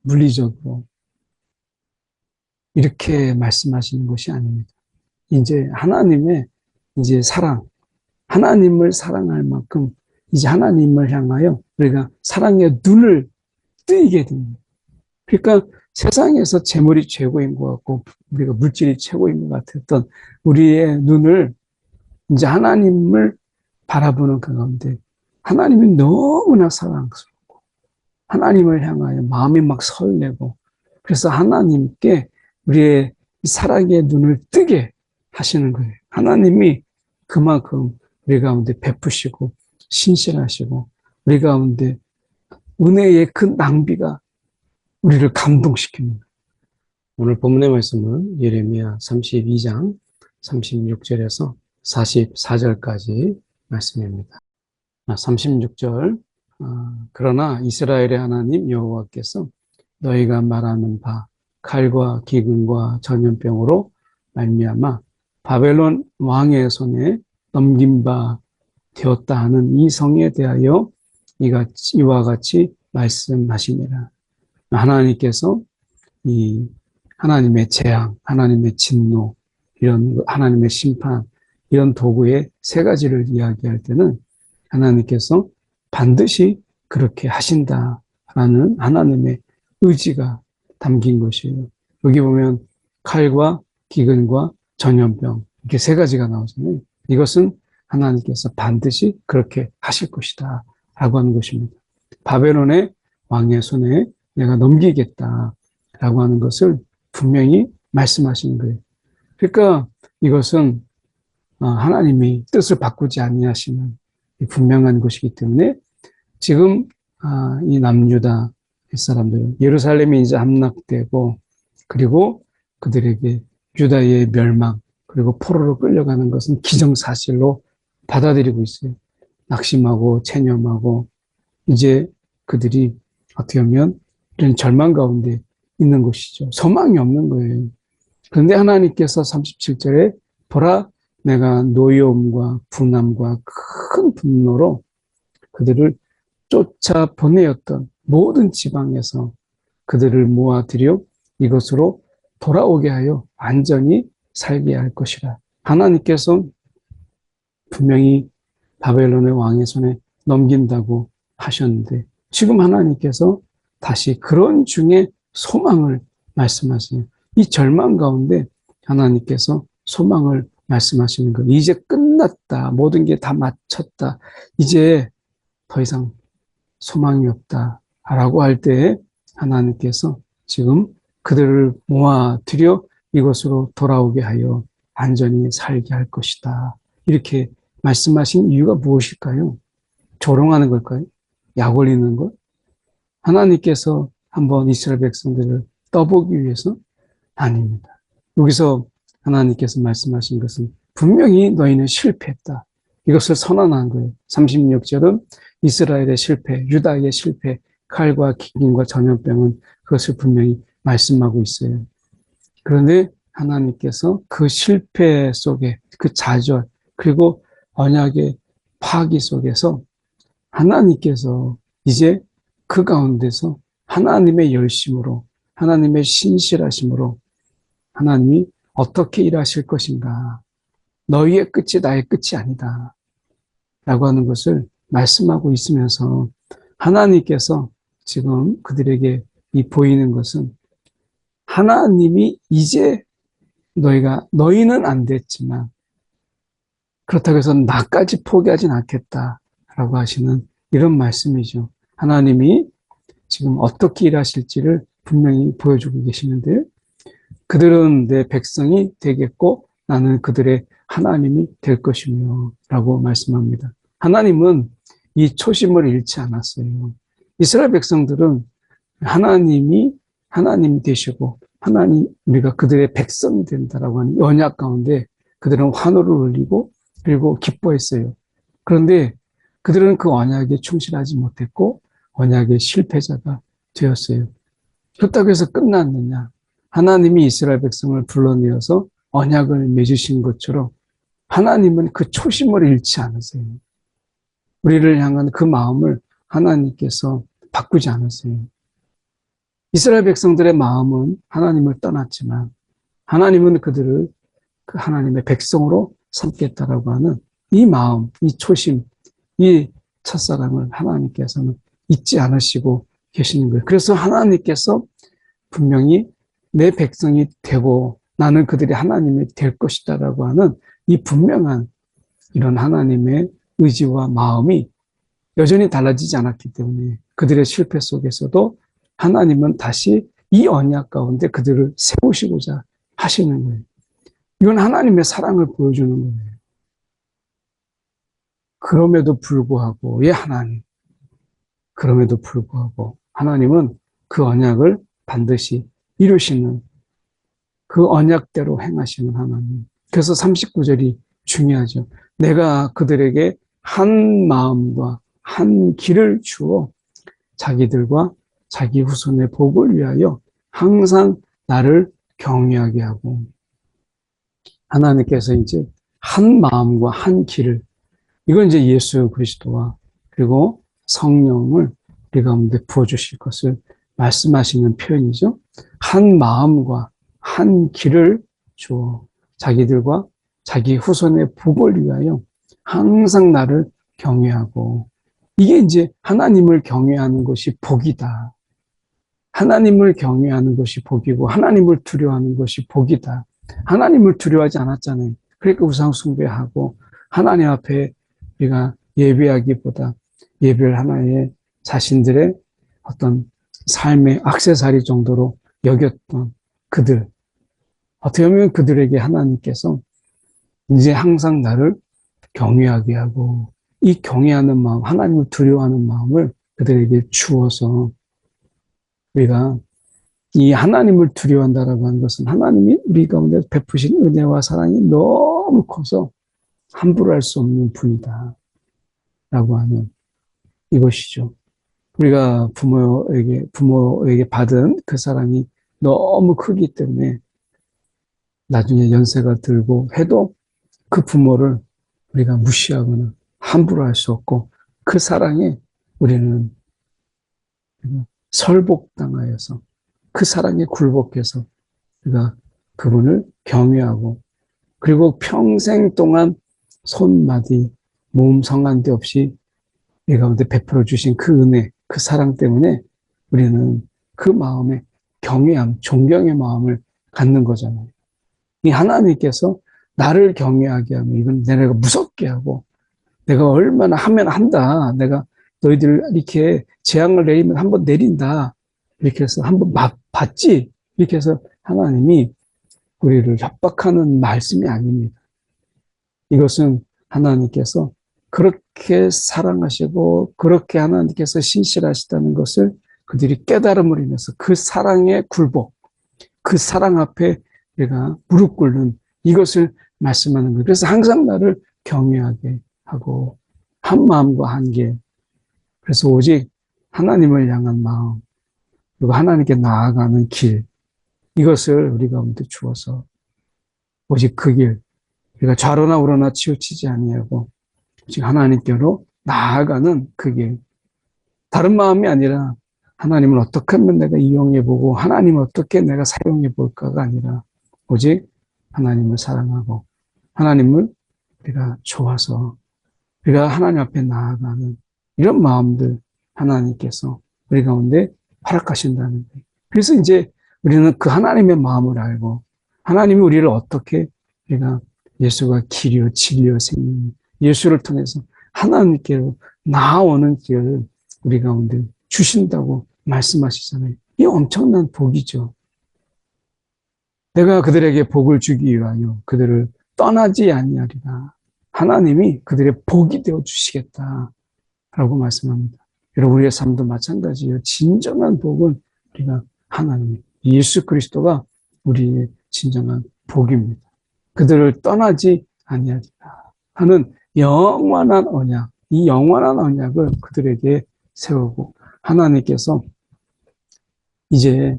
물리적으로 이렇게 말씀하시는 것이 아닙니다. 이제 하나님의 이제 사랑, 하나님을 사랑할 만큼 이제 하나님을 향하여 우리가 사랑의 눈을 뜨이게 됩니다. 그러니까 세상에서 재물이 최고인 것 같고 우리가 물질이 최고인 것 같았던 우리의 눈을 이제 하나님을 바라보는 그 가운데 하나님이 너무나 사랑스럽고 하나님을 향하여 마음이 막 설레고 그래서 하나님께 우리의 사랑의 눈을 뜨게 하시는 거예요. 하나님이 그만큼 우리 가운데 베푸시고 신실하시고 우리 가운데 은혜의 그 낭비가 우리를 감동시킵니다. 오늘 본문의 말씀은 예레미야 32장 36절에서 44절까지 말씀입니다. 36절 그러나 이스라엘의 하나님 여호와께서 너희가 말하는 바 칼과 기근과 전염병으로 말미암아 바벨론 왕의 손에 넘긴 바 되었다 하는 이 성에 대하여 이와 같이 말씀하시니라. 하나님께서 이 하나님의 재앙, 하나님의 진노, 이런 하나님의 심판, 이런 도구의 세 가지를 이야기할 때는 하나님께서 반드시 그렇게 하신다라는 하나님의 의지가 담긴 것이에요. 여기 보면 칼과 기근과 전염병 이렇게 세 가지가 나오잖아요. 이것은 하나님께서 반드시 그렇게 하실 것이다 라고 하는 것입니다. 바벨론의 왕의 손에 내가 넘기겠다라고 하는 것을 분명히 말씀하시는 거예요. 그러니까 이것은 하나님이 뜻을 바꾸지 아니하시는 분명한 것이기 때문에 지금 이 남유다 사람들은 예루살렘이 이제 함락되고 그리고 그들에게 유다의 멸망 그리고 포로로 끌려가는 것은 기정사실로 받아들이고 있어요. 낙심하고 체념하고 이제 그들이 어떻게 보면 이런 절망 가운데 있는 것이죠. 소망이 없는 거예요. 그런데 하나님께서 37절에 보라 내가 노여움과 분함과 큰 분노로 그들을 쫓아 보내었던 모든 지방에서 그들을 모아들여 이것으로 돌아오게 하여 안전히 살게 할 것이라. 하나님께서 분명히 바벨론의 왕의 손에 넘긴다고 하셨는데 지금 하나님께서 다시 그런 중에 소망을 말씀하시는 이 절망 가운데 하나님께서 소망을 말씀하시는 것. 이제 끝났다. 모든 게 다 마쳤다. 이제 더 이상 소망이 없다. 라고 할 때에 하나님께서 지금 그들을 모아들여 이곳으로 돌아오게 하여 안전히 살게 할 것이다. 이렇게 말씀하신 이유가 무엇일까요? 조롱하는 걸까요? 약 올리는 것? 하나님께서 한번 이스라엘 백성들을 떠보기 위해서? 아닙니다. 여기서 하나님께서 말씀하신 것은 분명히 너희는 실패했다. 이것을 선언한 거예요. 36절은 이스라엘의 실패, 유다의 실패, 칼과 기근과 전염병은 그것을 분명히 말씀하고 있어요. 그런데 하나님께서 그 실패 속에 그 좌절 그리고 언약의 파기 속에서 하나님께서 이제 그 가운데서 하나님의 열심으로 하나님의 신실하심으로 하나님이 어떻게 일하실 것인가. 너희의 끝이 나의 끝이 아니다. 라고 하는 것을 말씀하고 있으면서 하나님께서 지금 그들에게 이 보이는 것은 하나님이 이제 너희는 안 됐지만 그렇다고 해서 나까지 포기하진 않겠다라고 하시는 이런 말씀이죠. 하나님이 지금 어떻게 일하실지를 분명히 보여주고 계시는데 그들은 내 백성이 되겠고 나는 그들의 하나님이 될 것이며 라고 말씀합니다. 하나님은 이 초심을 잃지 않았어요. 이스라엘 백성들은 하나님이 하나님 되시고 우리가 그들의 백성이 된다라고 하는 언약 가운데 그들은 환호를 울리고 그리고 기뻐했어요. 그런데 그들은 그 언약에 충실하지 못했고 언약의 실패자가 되었어요. 그렇다고 해서 끝났느냐? 하나님이 이스라엘 백성을 불러내어서 언약을 맺으신 것처럼 하나님은 그 초심을 잃지 않으세요. 우리를 향한 그 마음을 하나님께서 바꾸지 않으세요. 이스라엘 백성들의 마음은 하나님을 떠났지만 하나님은 그들을 그 하나님의 백성으로 삼겠다라고 하는 이 마음, 이 초심, 이 첫사랑을 하나님께서는 잊지 않으시고 계시는 거예요. 그래서 하나님께서 분명히 내 백성이 되고 나는 그들이 하나님이 될 것이다라고 하는 이 분명한 이런 하나님의 의지와 마음이 여전히 달라지지 않았기 때문에 그들의 실패 속에서도 하나님은 다시 이 언약 가운데 그들을 세우시고자 하시는 거예요. 이건 하나님의 사랑을 보여주는 거예요. 그럼에도 불구하고, 하나님. 그럼에도 불구하고 하나님은 그 언약을 반드시 이루시는, 그 언약대로 행하시는 하나님. 그래서 39절이 중요하죠. 내가 그들에게 한 마음과 한 길을 주어 자기들과 자기 후손의 복을 위하여 항상 나를 경외하게 하고, 하나님께서 이제 한 마음과 한 길을, 이건 이제 예수 그리스도와 그리고 성령을 우리 가운데 부어주실 것을 말씀하시는 표현이죠. 한 마음과 한 길을 주어 자기들과 자기 후손의 복을 위하여 항상 나를 경외하고, 이게 이제 하나님을 경외하는 것이 복이다. 하나님을 경외하는 것이 복이고 하나님을 두려워하는 것이 복이다. 하나님을 두려워하지 않았잖아요. 그러니까 우상 숭배하고 하나님 앞에 우리가 예배하기보다 예배를 하나의 자신들의 어떤 삶의 액세서리 정도로 여겼던 그들, 어떻게 보면 그들에게 하나님께서 이제 항상 나를 경외하게 하고, 이 경외하는 마음, 하나님을 두려워하는 마음을 그들에게 주어서 우리가 이 하나님을 두려워한다라고 하는 것은 하나님이 우리 가운데 베푸신 은혜와 사랑이 너무 커서 함부로 할 수 없는 분이다 라고 하는 이것이죠. 우리가 부모에게 받은 그 사랑이 너무 크기 때문에 나중에 연세가 들고 해도 그 부모를 우리가 무시하거나 함부로 할 수 없고, 그 사랑에 우리는 설복당하여서 그 사랑에 굴복해서 우리가 그분을 경외하고, 그리고 평생 동안 손마디, 몸 성한 데 없이 우리 가운데 베풀어 주신 그 은혜, 그 사랑 때문에 우리는 그 마음에 경외함, 존경의 마음을 갖는 거잖아요. 이 하나님께서 나를 경외하게 하면 이건 내가 무섭게 하고, 내가 얼마나 하면 한다, 내가 너희들 이렇게 재앙을 내리면 한번 내린다, 이렇게 해서 한번 받지, 이렇게 해서 하나님이 우리를 협박하는 말씀이 아닙니다. 이것은 하나님께서 그렇게 사랑하시고 그렇게 하나님께서 신실하시다는 것을 그들이 깨달음으로 인해서 그 사랑의 굴복, 그 사랑 앞에 우리가 무릎 꿇는 이것을 말씀하는 거예요. 그래서 항상 나를 경외하게 하고 한 마음과 한 길, 그래서 오직 하나님을 향한 마음, 그리고 하나님께 나아가는 길, 이것을 우리 가운데 주어서 오직 그 길, 우리가 좌로나 우로나 치우치지 아니하고 오직 하나님께로 나아가는 그 길, 다른 마음이 아니라 하나님을 어떻게 하면 내가 이용해보고 하나님을 어떻게 내가 사용해볼까가 아니라 오직 하나님을 사랑하고 하나님을 우리가 좋아서 우리가 하나님 앞에 나아가는 이런 마음들 하나님께서 우리 가운데 허락하신다는 거예요. 그래서 이제 우리는 그 하나님의 마음을 알고 하나님이 우리를 어떻게, 우리가 예수가 길이요 진리요 생명, 예수를 통해서 하나님께로 나아오는 길을 우리 가운데 주신다고 말씀하시잖아요. 이 엄청난 복이죠. 내가 그들에게 복을 주기 위하여 그들을 떠나지 아니하리라. 하나님이 그들의 복이 되어 주시겠다라고 말씀합니다. 여러분, 우리의 삶도 마찬가지예요. 진정한 복은 우리가 하나님, 예수 그리스도가 우리의 진정한 복입니다. 그들을 떠나지 아니하리라 하는 영원한 언약, 이 영원한 언약을 그들에게 세우고, 하나님께서 이제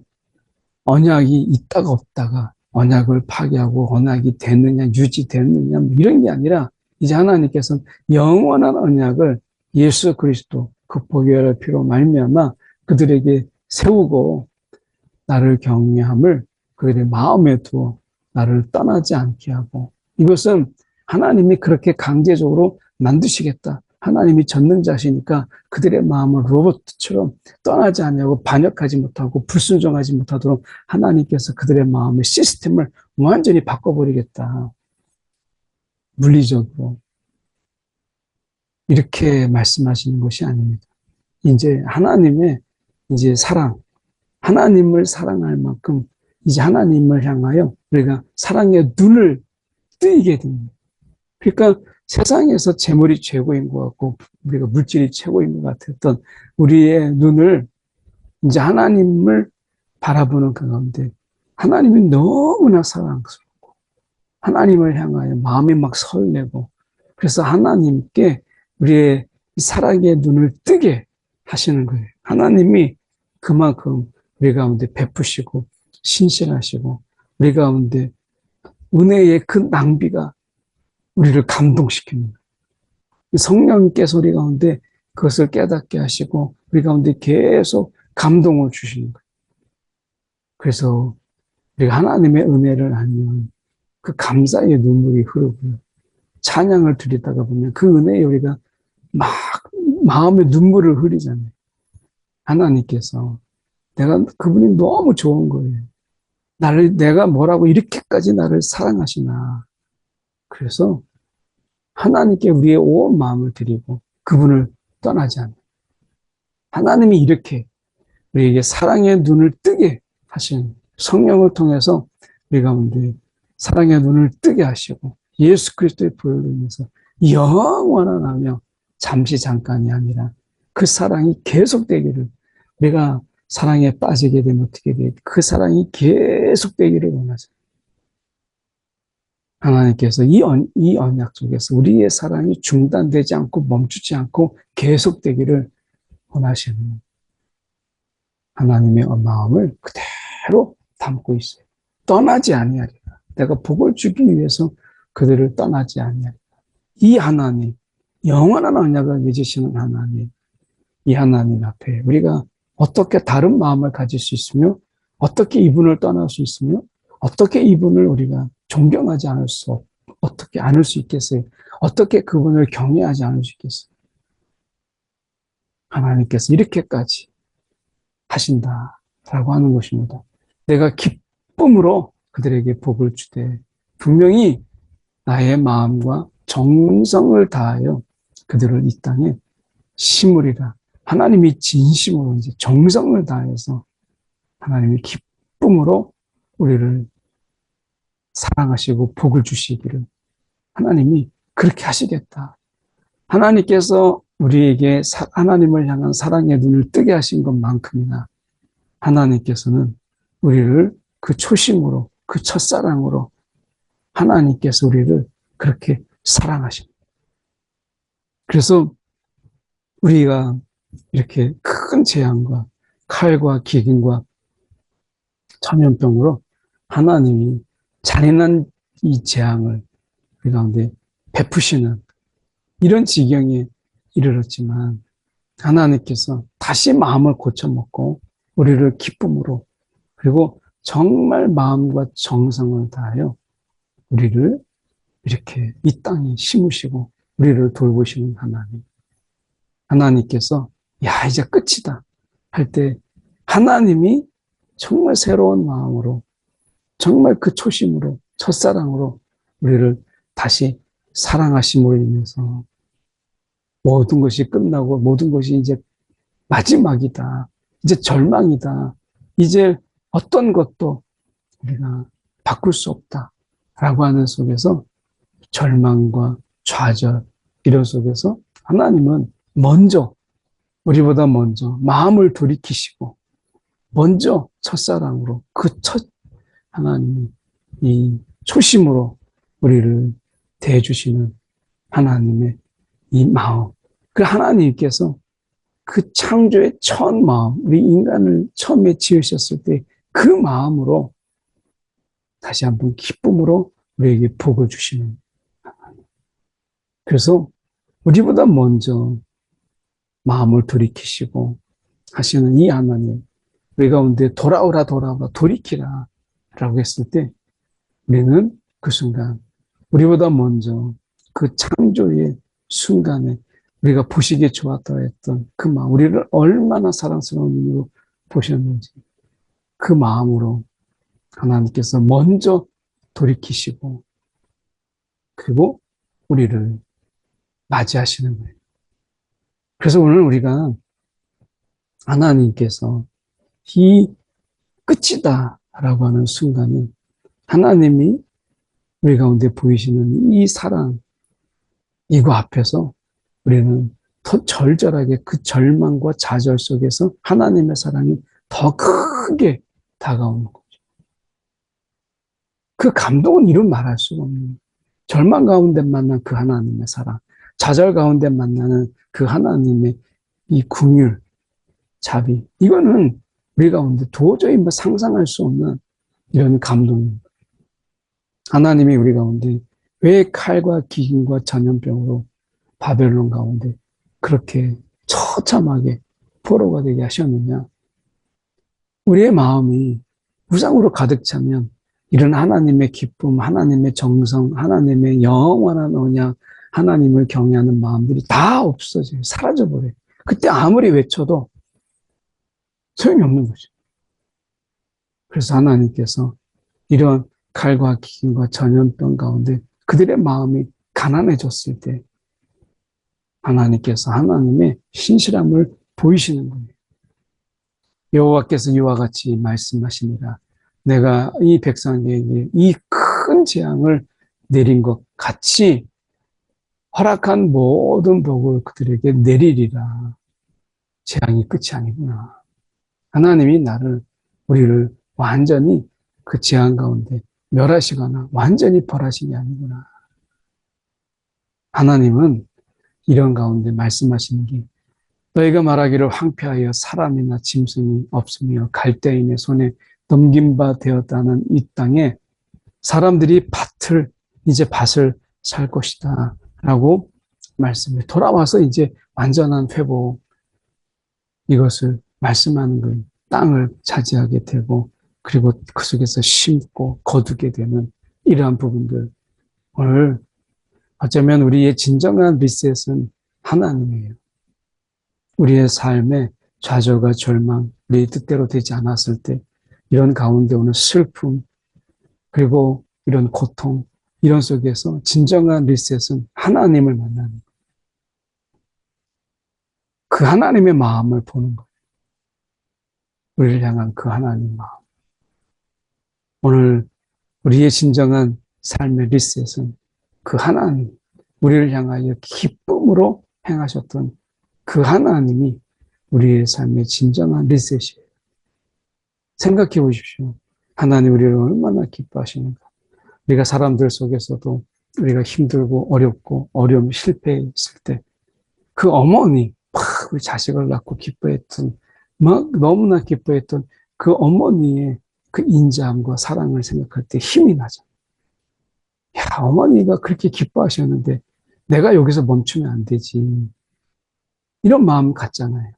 언약이 있다가 없다가 언약을 파괴하고 언약이 됐느냐 유지됐느냐 이런 게 아니라 이제 하나님께서는 영원한 언약을 예수 그리스도 그 보혈의 피로 말미암아 그들에게 세우고, 나를 경외함을 그들의 마음에 두어 나를 떠나지 않게 하고, 이것은 하나님이 그렇게 강제적으로 만드시겠다. 하나님이 전능자시니까 그들의 마음을 로봇처럼 떠나지 않냐고 반역하지 못하고 불순종하지 못하도록 하나님께서 그들의 마음의 시스템을 완전히 바꿔버리겠다. 물리적으로. 이렇게 말씀하시는 것이 아닙니다. 이제 하나님의 이제 사랑, 하나님을 사랑할 만큼 이제 하나님을 향하여 우리가 사랑의 눈을 뜨이게 됩니다. 그러니까 세상에서 재물이 최고인 것 같고 우리가 물질이 최고인 것 같았던 우리의 눈을 이제 하나님을 바라보는 그 가운데 하나님이 너무나 사랑스럽고 하나님을 향하여 마음이 막 설레고, 그래서 하나님께 우리의 사랑의 눈을 뜨게 하시는 거예요. 하나님이 그만큼 우리 가운데 베푸시고 신실하시고 우리 가운데 은혜의 그 낭비가 우리를 감동시키는 거예요. 성령께서 우리 가운데 그것을 깨닫게 하시고 우리 가운데 계속 감동을 주시는 거예요. 그래서 우리가 하나님의 은혜를 알면 그 감사의 눈물이 흐르고요. 찬양을 드리다가 보면 그 은혜에 우리가 막 마음의 눈물을 흘리잖아요. 하나님께서 그분이 너무 좋은 거예요. 내가 뭐라고 이렇게까지 나를 사랑하시나. 그래서 하나님께 우리의 온 마음을 드리고 그분을 떠나지 않는, 하나님이 이렇게 우리에게 사랑의 눈을 뜨게 하신 성령을 통해서 우리 가운데 사랑의 눈을 뜨게 하시고 예수 그리스도의 보혈로 인해서 영원한 하며 잠시 잠깐이 아니라 그 사랑이 계속되기를, 우리가 사랑에 빠지게 되면 어떻게 돼요? 그 사랑이 계속되기를 원하죠. 하나님께서 이 언약 속에서 우리의 사랑이 중단되지 않고 멈추지 않고 계속되기를 원하시는 하나님의 마음을 그대로 담고 있어요. 떠나지 아니하리라. 내가 복을 주기 위해서 그들을 떠나지 아니하리라. 이 하나님, 영원한 언약을 맺으시는 하나님, 이 하나님 앞에 우리가 어떻게 다른 마음을 가질 수 있으며 어떻게 이분을 떠날 수 있으며 어떻게 이분을 우리가 존경하지 어떻게 않을 수 있겠어요? 어떻게 그분을 경외하지 않을 수 있겠어요? 하나님께서 이렇게까지 하신다라고 하는 것입니다. 내가 기쁨으로 그들에게 복을 주되 분명히 나의 마음과 정성을 다하여 그들을 이 땅에 심으리라. 하나님이 진심으로 이제 정성을 다해서 하나님이 기쁨으로 우리를 사랑하시고 복을 주시기를 하나님이 그렇게 하시겠다. 하나님께서 우리에게 하나님을 향한 사랑의 눈을 뜨게 하신 것만큼이나 하나님께서는 우리를 그 초심으로, 그 첫사랑으로 하나님께서 우리를 그렇게 사랑하십니다. 그래서 우리가 이렇게 큰 재앙과 칼과 기근과 전염병으로 하나님이 잔인한 이 재앙을 우리 가운데 베푸시는 이런 지경에 이르렀지만 하나님께서 다시 마음을 고쳐먹고 우리를 기쁨으로 그리고 정말 마음과 정성을 다하여 우리를 이렇게 이 땅에 심으시고 우리를 돌보시는 하나님. 하나님께서 야 이제 끝이다 할 때 하나님이 정말 새로운 마음으로 정말 그 초심으로 첫사랑으로 우리를 다시 사랑하심으로 인해서 모든 것이 끝나고 모든 것이 이제 마지막이다. 이제 절망이다. 이제 어떤 것도 우리가 바꿀 수 없다. 라고 하는 속에서 절망과 좌절 이런 속에서 하나님은 우리보다 먼저 마음을 돌이키시고 먼저 첫사랑으로 그 첫 하나님이 이 초심으로 우리를 대해주시는 하나님의 이 마음. 그 하나님께서 그 창조의 첫 마음, 우리 인간을 처음에 지으셨을 때 그 마음으로 다시 한번 기쁨으로 우리에게 복을 주시는 하나님. 그래서 우리보다 먼저 마음을 돌이키시고 하시는 이 하나님, 우리 가운데 돌아오라 돌아오라 돌이키라 라고 했을 때 우리는 그 순간 우리보다 먼저 그 창조의 순간에 우리가 보시기에 좋았다 했던 그 마음, 우리를 얼마나 사랑스러운 눈으로 보셨는지 그 마음으로 하나님께서 먼저 돌이키시고 그리고 우리를 맞이하시는 거예요. 그래서 오늘 우리가 하나님께서 이 끝이다 라고 하는 순간에 하나님이 우리 가운데 보이시는 이 사랑, 이거 앞에서 우리는 더 절절하게 그 절망과 좌절 속에서 하나님의 사랑이 더 크게 다가오는 거죠. 그 감동은 이루 말할 수가 없는 절망 가운데 만난 그 하나님의 사랑, 좌절 가운데 만나는 그 하나님의 이 긍휼, 자비, 이거는 우리 가운데 도저히 상상할 수 없는 이런 감동입니다. 하나님이 우리 가운데 왜 칼과 기근과 전염병으로 바벨론 가운데 그렇게 처참하게 포로가 되게 하셨느냐? 우리의 마음이 우상으로 가득 차면 이런 하나님의 기쁨, 하나님의 정성, 하나님의 영원한 언약, 하나님을 경외하는 마음들이 다 없어져요. 사라져버려요. 그때 아무리 외쳐도 소용이 없는 거죠. 그래서 하나님께서 이런 칼과 기근과 전염병 가운데 그들의 마음이 가난해졌을 때 하나님께서 하나님의 신실함을 보이시는 거예요. 여호와께서 이와 같이 말씀하시니라. 내가 이 백성에게 이 큰 재앙을 내린 것 같이 허락한 모든 복을 그들에게 내리리라. 재앙이 끝이 아니구나. 하나님이 우리를 완전히 그 재앙 가운데 멸하시거나 완전히 벌하신 게 아니구나. 하나님은 이런 가운데 말씀하시는 게 너희가 말하기를 황폐하여 사람이나 짐승이 없으며 갈대인의 손에 넘긴 바 되었다는 이 땅에 사람들이 이제 밭을 살 것이다 라고 말씀해 돌아와서 이제 완전한 회복 이것을 말씀하는 거예요. 땅을 차지하게 되고 그리고 그 속에서 심고 거두게 되는 이러한 부분들 오늘 어쩌면 우리의 진정한 리셋은 하나님이에요. 우리의 삶에 좌절과 절망, 우리의 뜻대로 되지 않았을 때 이런 가운데 오는 슬픔 그리고 이런 고통 이런 속에서 진정한 리셋은 하나님을 만나는 거예요. 그 하나님의 마음을 보는 거예요. 우리를 향한 그 하나님의 마음. 오늘 우리의 진정한 삶의 리셋은 그 하나님, 우리를 향하여 기쁨으로 행하셨던 그 하나님이 우리의 삶의 진정한 리셋이에요. 생각해 보십시오. 하나님 우리를 얼마나 기뻐하시는가. 우리가 사람들 속에서도 우리가 힘들고 어렵고 어려움, 실패했을 때 그 어머니, 우리 자식을 낳고 기뻐했던, 막 너무나 기뻐했던 그 어머니의 그 인자함과 사랑을 생각할 때 힘이 나죠. 야, 어머니가 그렇게 기뻐하셨는데 내가 여기서 멈추면 안 되지. 이런 마음 같잖아요.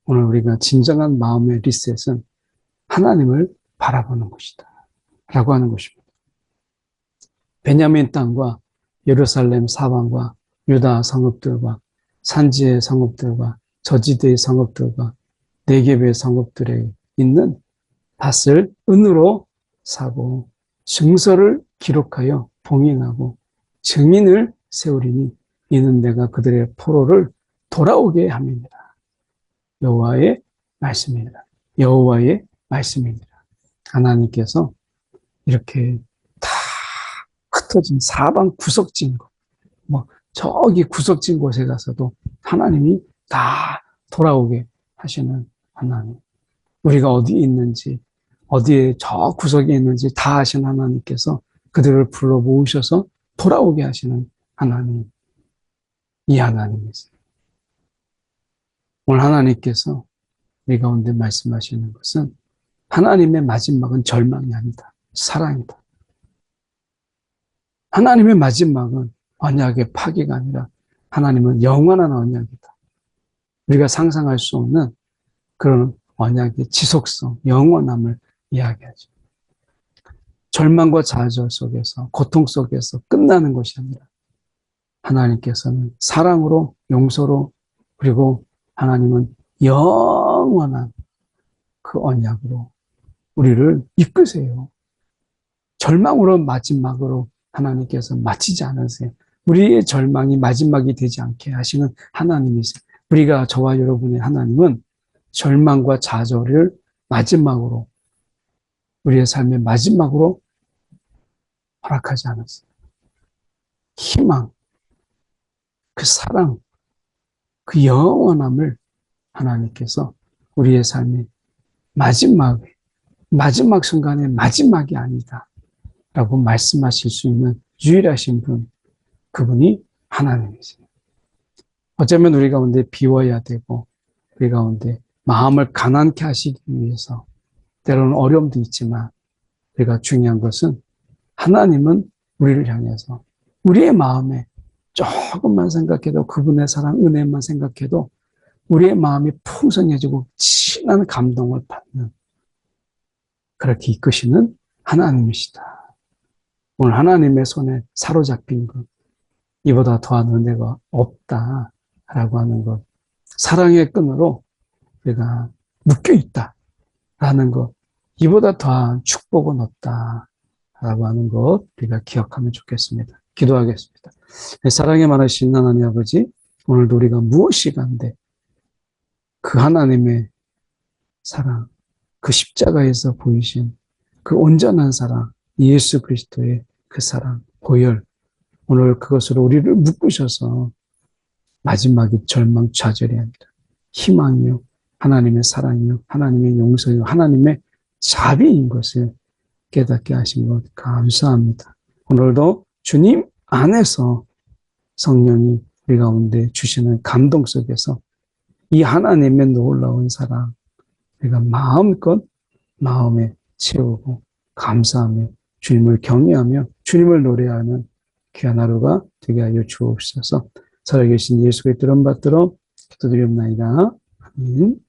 오늘 우리가 진정한 마음의 리셋은 하나님을 바라보는 것이다. 라고 하는 것입니다. 베냐민 땅과 예루살렘 사방과 유다 성읍들과 산지의 성읍들과 저지대의 성읍들과 네겝의 성읍들에 있는 밭을 은으로 사고 증서를 기록하여 봉인하고 증인을 세우리니 이는 내가 그들의 포로를 돌아오게 함이니라. 여호와의 말씀이니라. 여호와의 말씀이니라. 하나님께서 이렇게 다 흩어진 사방 구석진 곳, 저기 구석진 곳에 가서도 하나님이 다 돌아오게 하시는 하나님. 우리가 어디에 있는지, 어디에 저 구석에 있는지 다 아신 하나님께서 그들을 불러 모으셔서 돌아오게 하시는 하나님. 이 하나님이세요. 오늘 하나님께서 우리 가운데 말씀하시는 것은 하나님의 마지막은 절망이 아니다. 사랑이다. 하나님의 마지막은 언약의 파기가 아니라 하나님은 영원한 언약이다. 우리가 상상할 수 없는 그런 언약의 지속성, 영원함을 이야기하죠. 절망과 좌절 속에서, 고통 속에서 끝나는 것이 아니라 하나님께서는 사랑으로, 용서로, 그리고 하나님은 영원한 그 언약으로 우리를 이끄세요. 절망으로 마지막으로 하나님께서 마치지 않으세요. 우리의 절망이 마지막이 되지 않게 하시는 하나님이세요. 우리가 저와 여러분의 하나님은 절망과 좌절을 마지막으로, 우리의 삶의 마지막으로 허락하지 않았어요. 희망, 그 사랑, 그 영원함을 하나님께서 우리의 삶의 마지막 순간의 마지막이 아니다 라고 말씀하실 수 있는 유일하신 분, 그분이 하나님이세요. 어쩌면 우리 가운데 비워야 되고 우리 가운데 마음을 가난케 하시기 위해서 때로는 어려움도 있지만, 우리가 중요한 것은 하나님은 우리를 향해서 우리의 마음에 조금만 생각해도, 그분의 사랑, 은혜만 생각해도 우리의 마음이 풍성해지고 진한 감동을 받는, 그렇게 이끄시는 하나님이시다. 오늘 하나님의 손에 사로잡힌 것, 이보다 더한 은혜가 없다라고 하는 것, 사랑의 끈으로 우리가 묶여있다라는 것, 이보다 더한 축복은 없다라고 하는 것, 우리가 기억하면 좋겠습니다. 기도하겠습니다. 사랑에 많으신 하나님 아버지, 오늘도 우리가 무엇이 간데 그 하나님의 사랑, 그 십자가에서 보이신 그 온전한 사랑, 예수 그리스도의 그 사랑, 보혈, 오늘 그것으로 우리를 묶으셔서 마지막이 절망, 좌절이 아니라 희망이요, 하나님의 사랑이요, 하나님의 용서요, 하나님의 자비인 것을 깨닫게 하신 것 감사합니다. 오늘도 주님 안에서 성령이 우리 가운데 주시는 감동 속에서 이 하나님의 놀라운 사랑, 우리가 마음껏 마음에 채우고 감사하며 주님을 경외하며 주님을 노래하는 귀한 하루가 되게 하여 주옵소서. 살아계신 예수 그리스도를 받들어 기도드리옵나이다. 아멘.